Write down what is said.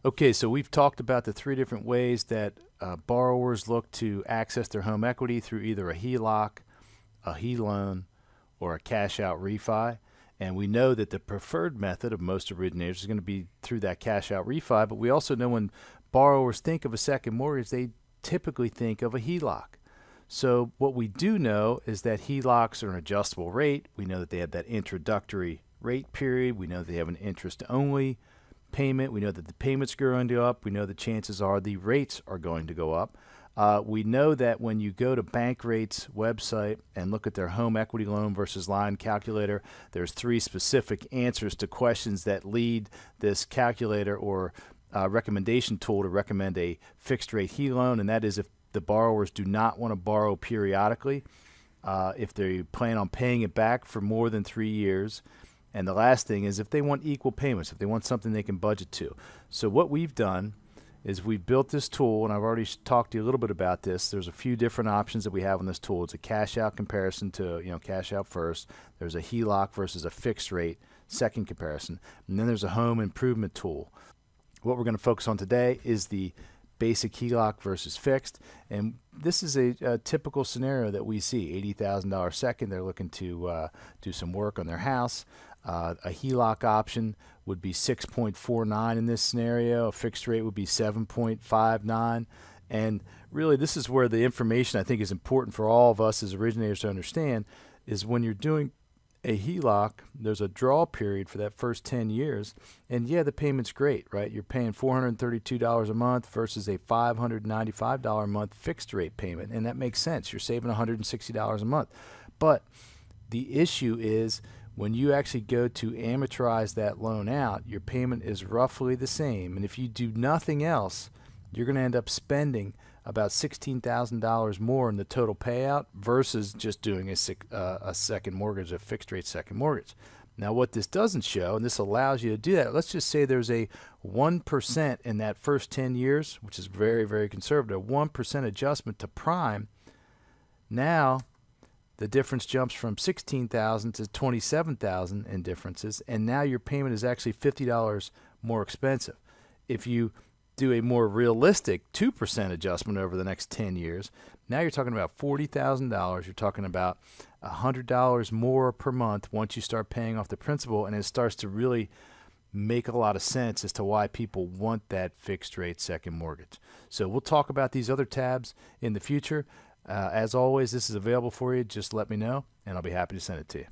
Okay, so we've talked about the three different ways that borrowers look to access their home equity through either a HELOC, a HELoan, or a cash out refi. And we know that the preferred method of most originators is going to be through that cash out refi, but we also know when borrowers think of a second mortgage, they typically think of a HELOC. So what we do know is that HELOCs are an adjustable rate. We know that they have that introductory rate period. We know that they have an interest only payment. We know that the payments are going to go up. We know the chances are the rates are going to go up. We know that when you go to Bankrate's website and look at their home equity loan versus line calculator, there's three specific answers to questions that lead this calculator or recommendation tool to recommend a fixed rate HE loan, and that is if the borrowers do not want to borrow periodically, if they plan on paying it back for more than 3 years. And the last thing is if they want equal payments, if they want something they can budget to. So what we've done is we've built this tool, and I've already talked to you a little bit about this. There's a few different options that we have on this tool. It's a cash out comparison to, cash out first. There's a HELOC versus a fixed rate second comparison. And then there's a home improvement tool. What we're going to focus on today is the basic HELOC versus fixed. And this is a typical scenario that we see. $80,000 second, they're looking to do some work on their house. A HELOC option would be 6.49 in this scenario. A fixed rate would be 7.59. And really, this is where the information I think is important for all of us as originators to understand is when you're doing a HELOC, there's a draw period for that first 10 years. And yeah, the payment's great, right? You're paying $432 a month versus a $595 a month fixed rate payment. And that makes sense. You're saving $160 a month. But the issue is when you actually go to amortize that loan out, your payment is roughly the same. And if you do nothing else, you're going to end up spending about $16,000 more in the total payout versus just doing a second mortgage, a fixed rate second mortgage. Now, what this doesn't show, and this allows you to do that, let's just say there's a 1% in that first 10 years, which is very, very conservative, 1% adjustment to prime. Now, the difference jumps from $16,000 to $27,000 in differences, and now your payment is actually $50 more expensive. If you do a more realistic 2% adjustment over the next 10 years, now you're talking about $40,000. You're talking about $100 more per month once you start paying off the principal, and it starts to really make a lot of sense as to why people want that fixed rate second mortgage. So we'll talk about these other tabs in the future. As always, this is available for you. Just let me know, and I'll be happy to send it to you.